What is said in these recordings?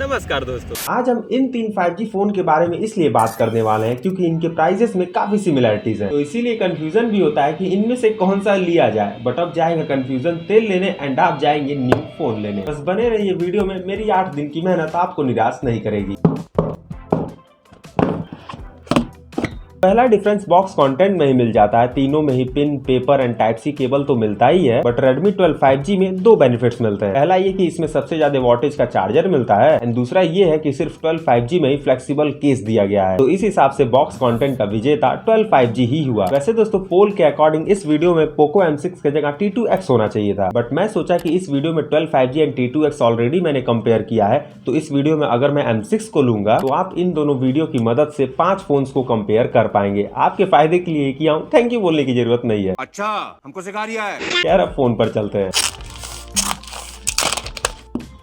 नमस्कार दोस्तों, आज हम इन तीन 5G फोन के बारे में इसलिए बात करने वाले हैं क्योंकि इनके प्राइसेस में काफी सिमिलरिटीज हैं, तो इसीलिए कंफ्यूजन भी होता है कि इनमें से कौन सा लिया जाए। बट अब जाएगा कंफ्यूजन तेल लेने एंड आप जाएंगे न्यू फोन लेने। बस बने रहिए वीडियो में, मेरी 8 दिन की मेहनत आपको निराश नहीं करेगी। पहला डिफरेंस बॉक्स कंटेंट में ही मिल जाता है। तीनों में ही pin, paper and type C cable तो मिलता ही है, बट Redmi 12 5G में दो बेनिफिट्स मिलते हैं। पहला ये कि इसमें सबसे ज्यादा वोल्टेज का चार्जर मिलता है एंड दूसरा ये है कि सिर्फ 12 5G में ही फ्लेक्सिबल केस दिया गया है। तो इस हिसाब से बॉक्स कंटेंट का विजेता 12 5G ही हुआ। वैसे दोस्तों, पोल के अकॉर्डिंग इस वीडियो में पोको M6 की जगह T2X होना चाहिए था, बट मैं सोचा कि इस वीडियो में 12 5G एंड T2X ऑलरेडी मैंने कंपेयर किया है, तो इस वीडियो में अगर मैं M6 को लूंगा तो आप इन दोनों वीडियो की मदद से 5 फोन्स को कंपेयर कर पाएंगे। आपके फायदे के लिए किया हूं, थैंक यू बोलने की जरूरत नहीं है। अच्छा हमको सिखा रिया है। यार अब फोन पर चलते हैं।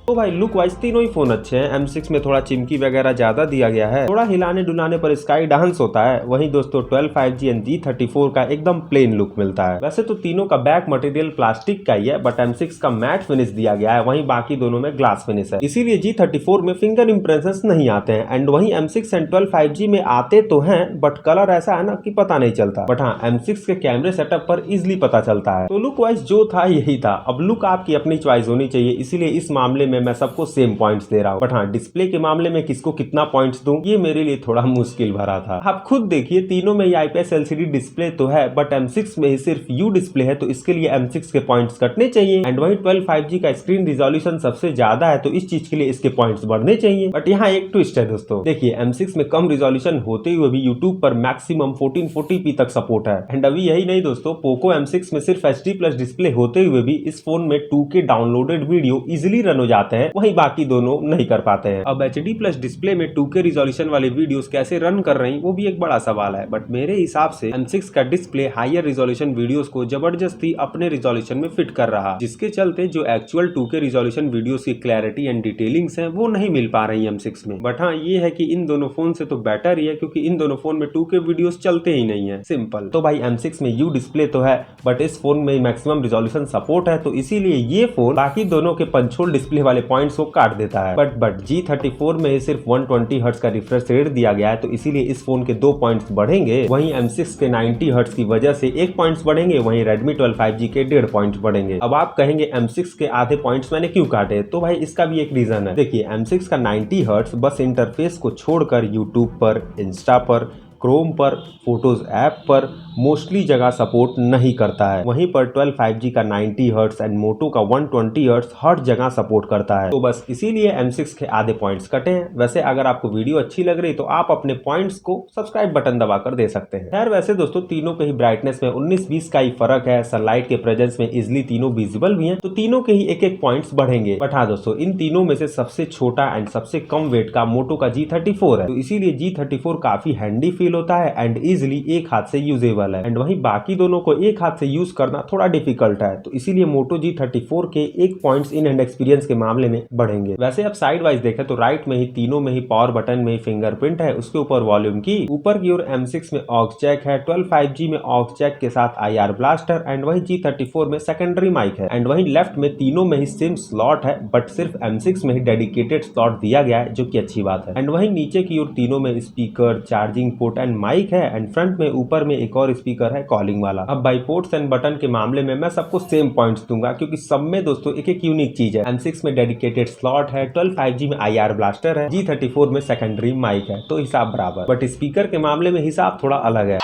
तो भाई लुक वाइज तीनों ही फोन अच्छे हैं। M6 में थोड़ा चिमकी वगैरह ज्यादा दिया गया है, थोड़ा हिलाने डुलाने पर स्काई डांस होता है। वहीं दोस्तों 12 5G एंड G34 का एकदम प्लेन लुक मिलता है। वैसे तो तीनों का बैक मटेरियल प्लास्टिक का ही है, बट M6 का मैट फिनिश दिया गया है, वहीं बाकी दोनों में ग्लास फिनिश है, इसीलिए G34 में फिंगर इंप्रेशंस नहीं आते हैं। एंड वहीं M6 एंड 12 5G में आते तो हैं, बट कलर ऐसा है ना कि पता नहीं चलता। बट हाँ, M6 के कैमरे सेटअप पर इजिली पता चलता है। तो लुक वाइज जो था यही था। अब लुक आपकी अपनी चॉइस होनी चाहिए, इसीलिए इस मामले में मैं सबको सेम पॉइंट्स दे रहा हूं। बट हाँ, डिस्प्ले के मामले में किसको कितना पॉइंट्स दूं, ये मेरे लिए थोड़ा मुश्किल भरा था। आप खुद देखिए, तीनों में IPS LCD डिस्प्ले तो है, बट M6 में ही सिर्फ U डिस्प्ले है, तो इसके लिए M6 के पॉइंट्स कटने चाहिए। एंड वहीं 12 5G का स्क्रीन रिजोल्यूशन सबसे ज्यादा है, तो इस चीज के लिए इसके पॉइंट्स बढ़ने चाहिए। बट यहाँ एक ट्विस्ट है दोस्तों, देखिए M6 में कम रिजोल्यूशन होते हुए भी यूट्यूब पर मैक्सिमम 1440p तक सपोर्ट है। एंड अभी यही नहीं दोस्तों, पोको M6 में सिर्फ HD+ डिस्प्ले होते हुए भी इस फोन में 2K downloaded video easily run हो जाते हैं, वहीं बाकी दोनों नहीं कर पाते हैं। अब HD+ डिस्प्ले में 2K रिजोल्यूशन वाले वीडियोस कैसे रन कर रही वो भी एक बड़ा सवाल है। बट मेरे हिसाब से M6 का डिस्प्ले हायर रिजोल्यूशन वीडियोस को जबरदस्ती अपने रिजोल्यूशन में फिट कर रहा, जिसके चलते जो एक्चुअल 2K रिजोल्यूशन वीडियोस की क्लैरिटी एंड डिटेलिंग्स हैं वो नहीं मिल पा रही M6 में। बट हाँ, ये है कि इन दोनों फोन से तो बेटर ही है, क्योंकि इन दोनों फोन में 2K वीडियोस चलते ही नहीं है, सिंपल। तो भाई M6 में U डिस्प्ले तो है, बट इस फोन में मैक्सिमम रिजोल्यूशन सपोर्ट है, तो इसीलिए ये फोन बाकी दोनों के पंचोल डिस्प्ले वाले पॉइंट्स को काट देता है। बट G34 में सिर्फ 120 हर्ट्ज का रिफ्रेश रेट दिया गया है, तो इसीलिए इस फोन के 2 पॉइंट्स बढ़ेंगे। वहीं M6 के 90 हर्ट्ज की वजह से 1 पॉइंट्स बढ़ेंगे, वहीं Redmi 12 5G के 1.5 पॉइंट्स बढ़ेंगे। अब आप कहेंगे M6 के आधे पॉइंट्स मैंने क्यों काटे, तो भाई इसका भी एक रीजन है। देखिए M6 का 90 हर्ट्ज बस इंटरफेस को छोड़कर यूट्यूब पर, इंस्टा पर, क्रोम पर, फोटोज ऐप पर मोस्टली जगह सपोर्ट नहीं करता है। वहीं पर 12 5G का 90 हर्ट्ज एंड मोटो का 120 हर्ट्ज हर जगह सपोर्ट करता है, तो बस इसीलिए M6 के आधे पॉइंट्स कटे हैं। वैसे अगर आपको वीडियो अच्छी लग रही तो आप अपने पॉइंट्स को सब्सक्राइब बटन दबाकर दे सकते हैं। खैर वैसे दोस्तों, तीनों के ही ब्राइटनेस में 19-20 का ही फर्क है, सनलाइट के प्रेजेंस में इजिली तीनों विजिबल भी हैं, तो तीनों के ही एक पॉइंट्स बढ़ेंगे। बट हाँ दोस्तों, इन तीनों में से सबसे छोटा एंड सबसे कम वेट का मोटो का G34 है, तो इसीलिए G34 काफी हैंडी फील होता है एंड इजिली एक हाथ से यूजेबल है। एंड वहीं बाकी दोनों को एक हाथ से यूज करना थोड़ा डिफिकल्ट है, तो इसीलिए मोटो G34 के 1 पॉइंट्स इन हैंड एक्सपीरियंस के मामले में बढ़ेंगे। वैसे अब साइड वाइज देखें तो राइट में ही तीनों में ही पावर बटन में ही फिंगरप्रिंट है, उसके ऊपर वॉल्यूम की, ऊपर की ओर M6 में ऑक्स जैक है, 12 5G में ऑक्स जैक के साथ IR ब्लास्टर, एंड वहीं G34 में सेकेंडरी माइक है। एंड वहीं लेफ्ट में तीनों में ही सिम स्लॉट है, बट सिर्फ M6 में ही डेडिकेटेड स्लॉट दिया गया है, जो कि अच्छी बात है। एंड वहीं नीचे की ओर तीनों में speaker, charging port and mic है, एंड फ्रंट में ऊपर में एक और स्पीकर है कॉलिंग वाला। अब बाई पोर्ट्स एंड बटन के मामले में मैं सबको सेम पॉइंट्स दूंगा, क्योंकि सब में दोस्तों एक यूनिक चीज है। M6 में डेडिकेटेड स्लॉट है, 12 5G में IR ब्लास्टर है, G34 में सेकेंडरी माइक है, तो हिसाब बराबर। बट स्पीकर के मामले में हिसाब थोड़ा अलग है।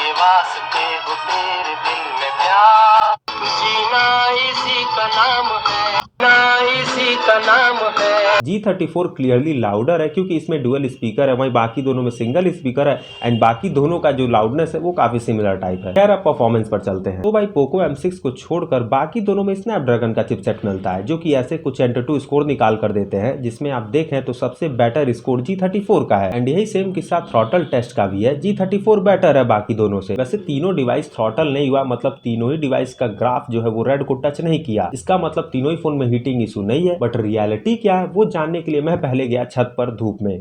G34 क्लियरली लाउडर है, क्योंकि इसमें डुअल स्पीकर है, वहीं बाकी दोनों में सिंगल स्पीकर है, एंड बाकी दोनों का जो लाउडनेस है वो काफी सिमिलर टाइप है। खैर अब परफॉर्मेंस पर चलते हैं। तो भाई पोको M6 को छोड़कर बाकी दोनों में स्नैपड्रैगन का चिपसेट मिलता है, जो कि ऐसे कुछ एंटूटू स्कोर निकाल कर देते हैं, जिसमें आप देखें तो सबसे बेटर स्कोर G34 का है। एंड यही सेम किस्सा थ्रॉटल टेस्ट का भी है, G34 बेटर है बाकी दोनों से। वैसे तीनों डिवाइस थ्रॉटल नहीं हुआ, मतलब तीनों ही डिवाइस का ग्राफ जो है वो रेड को टच नहीं किया, इसका मतलब तीनों ही फोन में हीटिंग इशू नहीं है। बट रियलिटी क्या है वो जानने के लिए मैं पहले गया छत पर धूप में।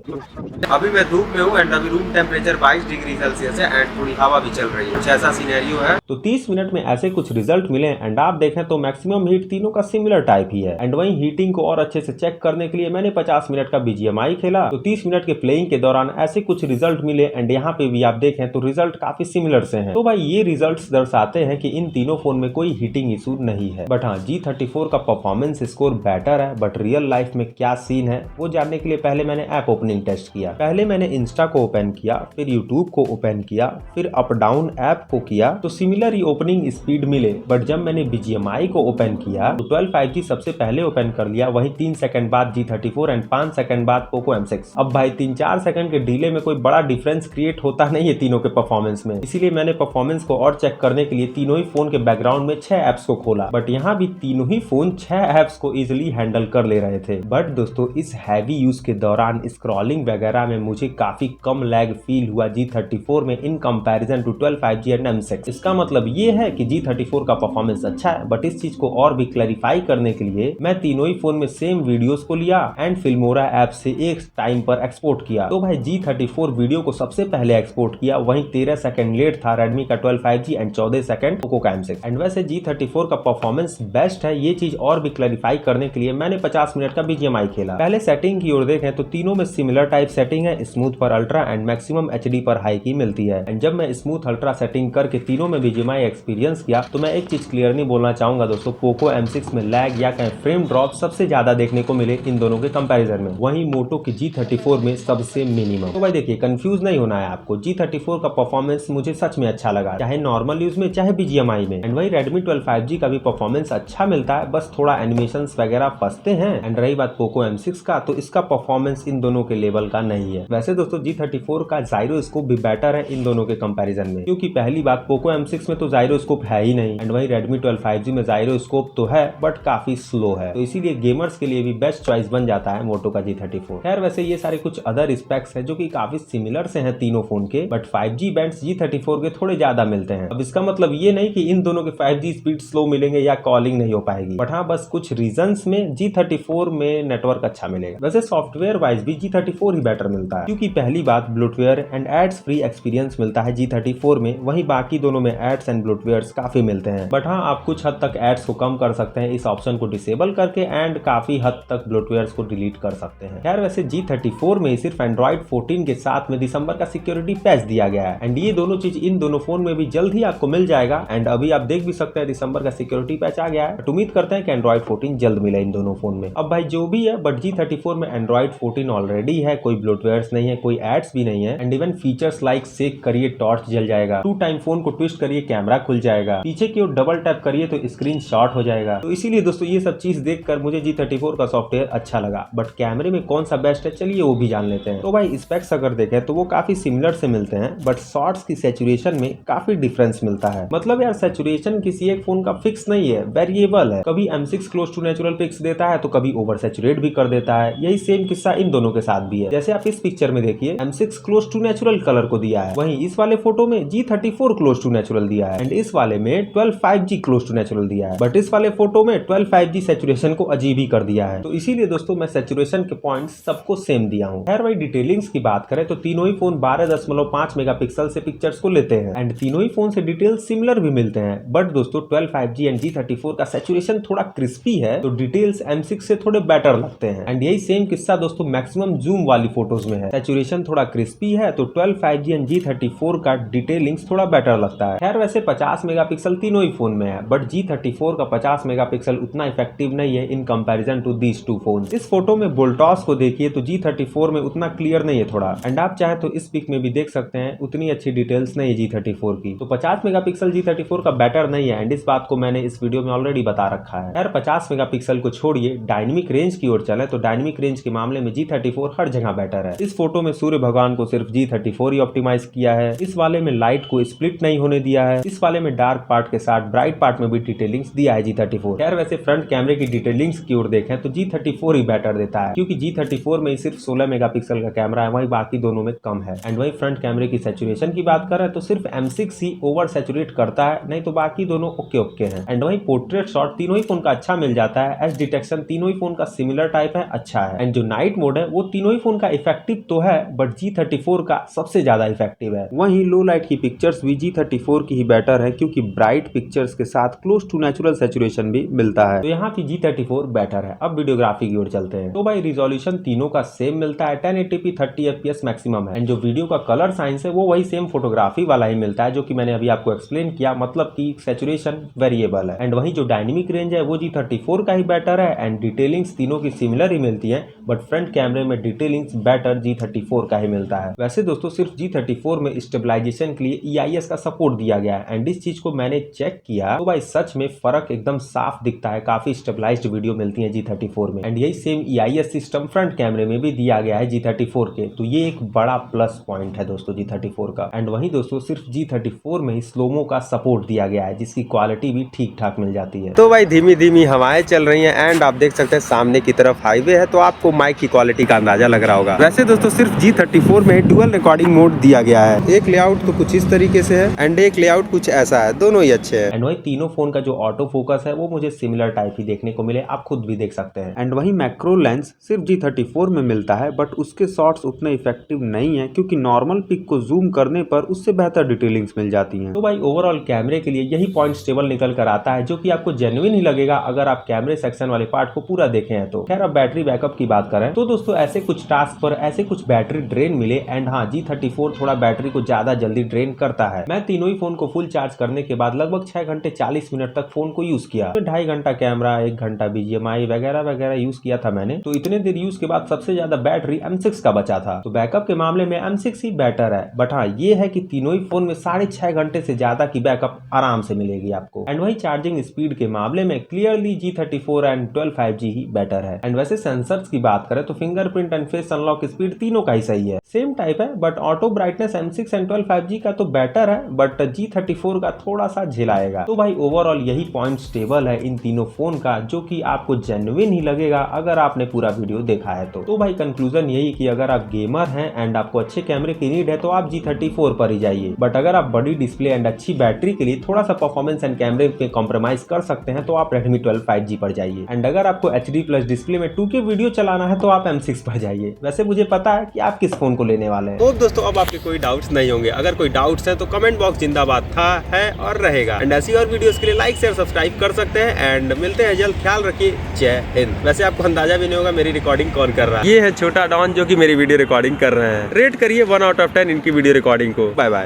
अभी मैं धूप में हूँ एंड अभी रूम टेम्परेचर 22 डिग्री सेल्सियस है एंड थोड़ी हवा भी चल रही है, कुछ ऐसा सिनेरियो है। तो 30 मिनट में ऐसे कुछ रिजल्ट मिले एंड आप देखें तो मैक्सिमम हीट तीनों का सिमिलर टाइप ही है। एंड वहीं हीटिंग को और अच्छे से चेक करने के लिए मैंने 50 मिनट का BGMI खेला, तो 30 मिनट के प्लेइंग के दौरान ऐसे कुछ रिजल्ट मिले एंड यहाँ पे भी आप देखें तो रिजल्ट काफी सिमिलर से हैं। तो भाई ये रिजल्ट्स दर्शाते हैं कि इन तीनों फोन में कोई हीटिंग इशू नहीं है। बट हाँ, G34 का परफॉर्मेंस स्कोर बेटर है, बट रियल लाइफ में क्या सीन है वो जानने के लिए पहले मैंने ऐप ओपनिंग टेस्ट किया। पहले मैंने इंस्टा को ओपन किया, फिर यूट्यूब को ओपन किया, फिर अप डाउन ऐप को किया, तो सिमिलर ही ओपनिंग स्पीड मिले। बट जब मैंने BGMI को ओपन किया तो 12 5G सबसे पहले ओपन कर लिया, वहीं 3 सेकंड बाद G34 एंड 5 सेकंड बाद पोको M6। अब भाई 3-4 सेकंड के डिले में कोई बड़ा डिफरेंस क्रिएट होता नहीं है तीनों के परफॉर्मेंस में, इसीलिए मैंने परफॉर्मेंस को और चेक करने के लिए तीनों ही फोन के बैकग्राउंड में 6 एप्स को खोला। बट यहाँ भी तीनों ही फोन 6 एप्स को इजिली हैंडल कर ले रहे थे। बट दोस्तों इस हैवी यूज के दौरान स्क्रॉलिंग वगैरह में मुझे काफी कम लैग फील हुआ G34 में इन comparison to 12 5G and M6। इसका मतलब ये है कि G34 का परफॉर्मेंस अच्छा है, बट इस चीज को और भी क्लैरिफाई करने के लिए मैं तीनों ही फोन में सेम वीडियोस को लिया एंड फिल्मोरा ऐप से एक टाइम पर एक्सपोर्ट किया। तो भाई G34 वीडियो को सबसे पहले एक्सपोर्ट किया, वहीं 13 सेकंड लेट था रेडमी का 12 5G एंड 14 सेकंड पोको का M6। एंड वैसे G34 का परफॉर्मेंस बेस्ट है, ये चीज और भी क्लैरिफाई करने के लिए मैंने 50 मिनट का BGMI खेला। पहले सेटिंग की ओर देखें तो तीनों में सिमिलर टाइप सेटिंग है, स्मूथ पर अल्ट्रा एंड मैक्सिमम HD पर हाई की मिलती है। एंड जब मैं स्मूथ अल्ट्रा सेटिंग करके तीनों में BGMI एक्सपीरियंस किया तो मैं एक चीज क्लियरली बोलना चाहूंगा दोस्तों, पोको M6 में लैग या कहीं फ्रेम ड्रॉप सबसे ज्यादा देखने को मिले इन दोनों के कंपैरिजन में, वहीं मोटो की G34 में सबसे मिनिमम। तो भाई देखिए कंफ्यूज नहीं होना है आपको, G34 का परफॉर्मेंस मुझे सच में अच्छा लगा, चाहे नॉर्मल यूज में चाहे BGMI में। एंड वही Redmi 12 5G का भी परफॉर्मेंस अच्छा मिलता है, बस थोड़ा एनिमेशंस वगैरह फंसते हैं। एंड रही बात पोको M6 का, तो इसका परफॉर्मेंस इन दोनों के लेवल का नहीं है। वैसे दोस्तों G34 का जायरोस्कोप भी बेटर है इन दोनों के कंपैरिजन में, क्योंकि पहली बात पोको M6 में तो जायरोस्कोप है ही नहीं, एंड वही Redmi 12 5G में जायरोस्कोप तो है बट काफी स्लो है, तो इसीलिए गेमर्स के लिए भी बेस्ट चॉइस बन जाता है मोटो का G34। खैर वैसे ये सारे कुछ अदर स्पेक्स है जो कि काफी सिमिलर से हैं तीनों फोन के, बट 5G बैंड्स G34 के थोड़े ज्यादा मिलते हैं। अब इसका मतलब ये नहीं कि इन दोनों के 5G स्पीड स्लो मिलेंगे या कॉलिंग नहीं हो पाएगी, बट हाँ बस कुछ रीजंस में G34 में नेटवर्क अच्छा मिलेगा। वैसे सॉफ्टवेयर वाइज भी G34 ही बेटर मिलता है, क्योंकि पहली बात bloatware and ads free experience मिलता है G34 में, वहीं बाकी दोनों में एड्स एंड ब्लोटवेयर्स काफी मिलते हैं। बट हाँ आप कुछ हद तक एड्स को कम कर सकते हैं इस ऑप्शन को डिसेबल करके, एंड काफी हद तक ब्लोटवेयर्स को डिलीट कर सकते हैं। यार वैसे G34 में सिर्फ एंड्रॉइड 14 के साथ में दिसंबर का सिक्योरिटी पैच दिया गया है, एंड ये दोनों चीज इन दोनों फोन में भी जल्द ही आपको मिल जाएगा। एंड अभी आप देख भी सकते हैं दिसंबर का सिक्योरिटी पैच आ गया है, बट उम्मीद करते हैं कि एंड्रॉइड 14 जल्द मिले इन दोनों फोन में। अब भाई जो भी है, बट G34 में एंड्रॉइड 14 ऑलरेडी है, कोई ब्लोटवेयर्स नहीं है, कोई एड्स भी नहीं है, एंड इवन फीचर्स लाइक सेक करिए टॉर्च जल जाएगा, 2 टाइम फोन को ट्विस्ट करिए कैमरा खुल जाएगा, पीछे की ओर डबल टैप करिए तो स्क्रीन शॉट हो जाएगा। तो इसीलिए दोस्तों ये सब चीज देखकर मुझे G34 का सॉफ्टवेयर अच्छा लगा। बट कैमरे में कौन सा बेस्ट है चलिए वो भी जान लेते हैं। तो भाई स्पेक्स अगर देखें तो वो काफी सिमिलर से मिलते हैं, बट शॉट्स की सैचुरेशन में काफी डिफरेंस मिलता है। मतलब यार सैचुरेशन किसी एक फोन का फिक्स नहीं है, वेरिएबल है, कभी M6 close to natural pics देता है तो कभी ओवर सैचुरेट भी कर देता है। यही सेम किस्सा इन दोनों के साथ भी है। जैसे आप इस पिक्चर में देखिए M6 close to natural colour को दिया है, वहीं इस वाले फोटो में G34 क्लोज टू नेचुरल दिया है, एंड इस वाले में 12 5G क्लोज टू नेचुरल दिया है, बट इस वाले फोटो में 12 5G सैचुरेशन को अजीब ही कर दिया है। तो इसीलिए दोस्तों मैं सैचुरेशन के पॉइंट्स सबको सेम दिया हूं। खैर भाई डिटेलिंग्स की बात करें तो तीनों ही फोन 12.5 मेगापिक्सल से पिक्चर्स को लेते हैं, एंड तीनों ही फोन से डिटेल्स सिमिलर भी मिलते हैं। बट दोस्तों 12 5G एंड G34 का सैचुरेशन थोड़ा क्रिस्पी है, तो डिटेल्स M6 से थोड़े बेटर लगते हैं। एंड यही सेम किस्सा दोस्तों मैक्सिमम जूम वाली फोटोज में है, सैचुरेशन थोड़ा क्रिस्पी है, तो 12 5G एंड G34 का डिटेलिंग्स थोड़ा बेटर लगता है। खैर वैसे 50 मेगापिक्सल तीनों ही फोन में है, बट G34 का 50 मेगापिक्सल उतना इफेक्टिव नहीं है in comparison to these two phones. इस फोटो में बोल्टॉस को देखिए तो G34 में उतना क्लियर नहीं है थोड़ा, एंड आप चाहे तो इस पिक में भी देख सकते हैं उतनी अच्छी डिटेल्स नहीं है G34 की। तो 50 मेगापिक्सल G34 का बेटर नहीं है, एंड इस बात को मैंने इस वीडियो में ऑलरेडी बता रखा है। यार 50 मेगापिक्सल को छोड़िए, डायनेमिक रेंज की ओर चले तो डायनेमिक रेंज के मामले में G34 हर जगह बेटर है। इस फोटो में सूर्य भगवान को सिर्फ G34 ही ऑप्टिमाइज किया है, इस वाले में लाइट को स्प्लिट नहीं होने दिया है, इस वाले में डार्क पार्ट के साथ ब्राइट पार्ट में भी डिटेलिंग्स दिया है G34। यार वैसे फ्रंट कैमरे की डिटेलिंग्स की ओर देखें तो G34 ही बेटर देता है, क्योंकि G34 में सिर्फ 16 मेगापिक्सल का कैमरा है, वहीं बाकी दोनों में कम है। एंड वही फ्रंट कैमरे की सैचुरेशन की बात करें तो सिर्फ M6 ही ओवर सैचुरेट करता है, नहीं तो बाकी दोनों ओके ओके हैं। एंड वही पोर्ट्रेट शॉट तीनों ही फोन का अच्छा मिल जाता है, एज डिटेक्शन तीनों ही फोन का सिमिलर टाइप टाइप है अच्छा है। एंड जो नाइट मोड है वो तीनों ही फोन का इफेक्टिव तो है बट G34 का सबसे ज्यादा इफेक्टिव है। वहीं लो लाइट की पिक्चर्स भी G34 की ही बेटर है क्योंकि ब्राइट पिक्चर्स के साथ क्लोज टू नेचुरल सैचुरेशन भी मिलता है, तो यहाँ की G34 बेटर है। अब वीडियोग्राफी की ओर चलते हैं। तो भाई रिजोल्यूशन तीनों का सेम मिलता है, 1080p 30 fps मैक्सिमम है। एंड जो वीडियो का कलर साइंस है वो वही सेम फोटोग्राफी वाला ही मिलता है, जो कि मैंने अभी आपको एक्सप्लेन किया, मतलब कि सैचुरेशन वेरिएबल है। एंड वहीं जो डायनेमिक रेंज है वो G34 का ही बेटर है। एंड डिटेलिंग्स तीनों की सिमिलर ही मिलती है बट फ्रंट कैमरे में डिटेलिंग्स बेटर G34 का ही मिलता है। वैसे दोस्तों सिर्फ G34 में स्टेबलाइजेशन के लिए EIS का सपोर्ट दिया गया है। एंड इस चीज को मैंने चेक किया तो भाई सच में फर्क एकदम साफ दिखता है, काफी स्टेबलाइज्ड वीडियो मिलती है G34 में। एंड यही सेम EIS सिस्टम फ्रंट कैमरे में भी दिया गया है G34 के, तो ये एक बड़ा प्लस पॉइंट है दोस्तों G34 का। एंड वहीं दोस्तों सिर्फ G34 में ही स्लोमो का सपोर्ट दिया गया है जिसकी क्वालिटी भी ठीक ठाक मिल जाती है। तो भाई धीमी धीमी हवाएं चल रही हैं एंड आप देख सकते हैं सामने की तरफ हाईवे है, तो आपको माइक की क्वालिटी का अंदाजा लग रहा होगा। वैसे दोस्तों सिर्फ G34 में डुअल रिकॉर्डिंग मोड दिया गया है। एक लेआउट तो कुछ इस तरीके से है एंड एक लेआउट कुछ ऐसा है, दोनों ही अच्छे हैं। एंड वही तीनों फोन का जो ऑटो फोकस है वो मुझे सिमिलर टाइप ही देखने को मिले, आप खुद भी देख सकते हैं। एंड वही मैक्रो लेंस सिर्फ G34 में मिलता है बट उसके शॉट्स उतने इफेक्टिव नहीं है क्योंकि नॉर्मल पिक को जूम करने पर उससे बेहतर डिटेलिंग्स मिल जाती हैं। तो भाई ओवरऑल कैमरे के लिए यही पॉइंट स्टेबल निकल कर आता है जो कि आपको जेन्युइन ही लगेगा अगर आप कैमरे सेक्शन वाले पार्ट को पूरा देखें हैं तो। खैर अब बैटरी बैकअप की बात करें तो दोस्तों ऐसे कुछ टास्क पर ऐसे कुछ बैटरी ड्रेन मिले एंड हाँ G34 थोड़ा बैटरी को ज्यादा जल्दी ड्रेन करता है। मैं तीनों ही फोन को फुल चार्ज करने के बाद लगभग 6 घंटे 40 मिनट तक फोन को यूज किया। 2.5 घंटा कैमरा, 1 घंटा BGMI वगैरह वगैरह यूज किया था मैंने, तो इतने देर यूज के बाद सबसे ज्यादा बैटरी M6 का बचा था। तो बैकअप के मामले में M6 ही बेटर है बट हाँ ये है कि तीनों ही फोन में 6.5 घंटे से ज्यादा की बैकअप आराम से मिलेगी आपको। एंड वही चार्जिंग स्पीड के मामले में clearly G34 and 12 5G he better है। एंड वैसे सेंसर्स की बात करें तो fingerprint and face unlock speed तीनों का ही सही है, सेम टाइप है but auto brightness M6 and 12 5G का तो बेटर है बट G34 का थोड़ा सा झिलाएगा। तो भाई ओवरऑल यही पॉइंट स्टेबल है इन तीनों फोन का जो कि आपको जेन्युइन ही लगेगा अगर आपने पूरा वीडियो देखा है तो। भाई कंक्लूजन यही कि अगर आप गेमर हैं एंड आपको अच्छे कैमरे की नीड है तो आप G34 पर ही जाइए, बट अगर आप बड़ी डिस्प्ले एंड अच्छी बैटरी के लिए थोड़ा सा परफॉर्मेंस एंड कैमरे पे कॉम्प्रोमाइज कर सकते हैं तो आप Redmi 12 5G पर जाइए। एंड अगर आपको HD प्लस डिस्प्ले में 2K वीडियो चलाना है तो आप M6 पर जाइए। वैसे मुझे पता है कि आप किस फोन को लेने वाले हैं। तो दोस्तों अब आपके कोई डाउट्स नहीं होंगे, अगर कोई डाउट्स है तो कमेंट बॉक्स जिंदाबाद था, है और रहेगा। एंड ऐसी और वीडियोस के लिए लाइक शेयर सब्सक्राइब कर सकते हैं एंड मिलते हैं जल्द। ख्याल रखिए, जय हिंद। वैसे आपको अंदाजा भी नहीं होगा मेरी रिकॉर्डिंग कौन कर रहा है, ये है छोटा डॉन जो कि मेरी वीडियो रिकॉर्डिंग कर रहे हैं। रेट करिए 1 आउट ऑफ 10 इनकी वीडियो रिकॉर्डिंग को। Bye bye.